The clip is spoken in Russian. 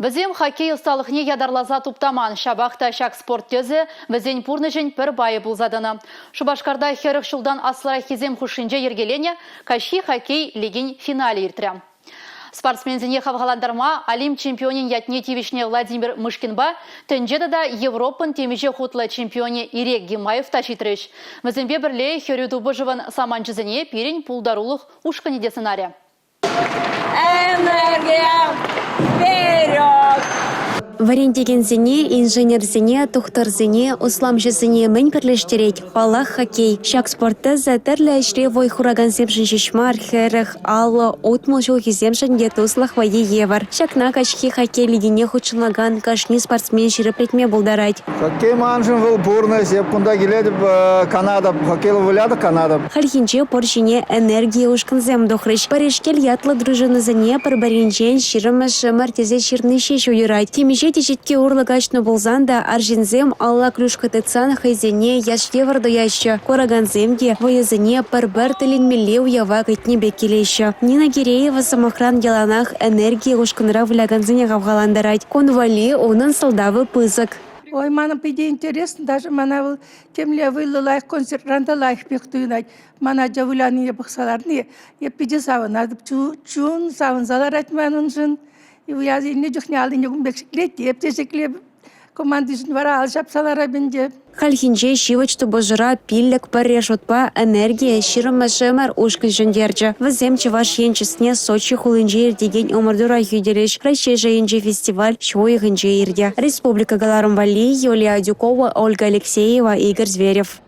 Візем хоккей ұсталықне ядарлаза туптаман шабақта шак спорт төзі візен пурныжын пір байы бұлзадыны. Шубашқарда херік шылдан аслара хезем хушинже ергелене каши хоккей лигин финале иртірі. Спортсмензіне хавғаландарма Олимп чемпионин ятне тивишне Владимир Мышкинба тенджедада Европын темеже хутлы чемпионе Ирек Гимаев тачитрыш. Візембе бірле херюду жыван саманчызыне перень пулдарулық ушқаниде сценария. Энергия! Вперед! Варентигензине, инженерзине, тухтарзине, усламжызине мэнь бірлештерет, палах хоккей. Шак спортта затырлы әшре вой хураган земшін шишмар, херіх, аллы, отмыл жол хиземшін етуслах вайе евар. Шакна кашки хоккей лигине хучынлаган кашни спортсмен жиры плетме булдарать. Хоккей манжын выл бурны, сеп кунда келеді Канада, хоккейлы выляды Канада. Хальхинче поршине энергия ушканзем дохрыш. Парешкел ятлы дружынызыне парбаринчен ширымыш мартезе ширныше шуйырать. Темеше тешетке урлыгачны болзанда аржинзем алла клюшка тыцан хайзене яшеварды яща. Кораганземге воязыне парбар тыленмеле уява кытне бекелеща. Нина Гиреева самохран яланах энергия ушканра вляганзыне гавгаландарать. Конвали онын солдавы пызык. Ой, мана пиде интересно, даже мана был темле вылы лайх концертранта лайх пектуинать. Мана джавуляны ебахсаларны, епиде саванады, чун саванзалар атманын жын. И я не жухне алды негум бексиклет, ептесекле командишн вара алшапсалара бенде. Хальхинче шивочту божыра пиллек парешотпа энергия ширымашемар ушкын жендерчі. Візем чываш енчісне Сочи хулынжер деген омырдура хүйдереш. Россия жайынче фестиваль шойығынче ирде. Республика Галарымвали, Юлия Дюкова, Ольга Алексеева, Игорь Зверев.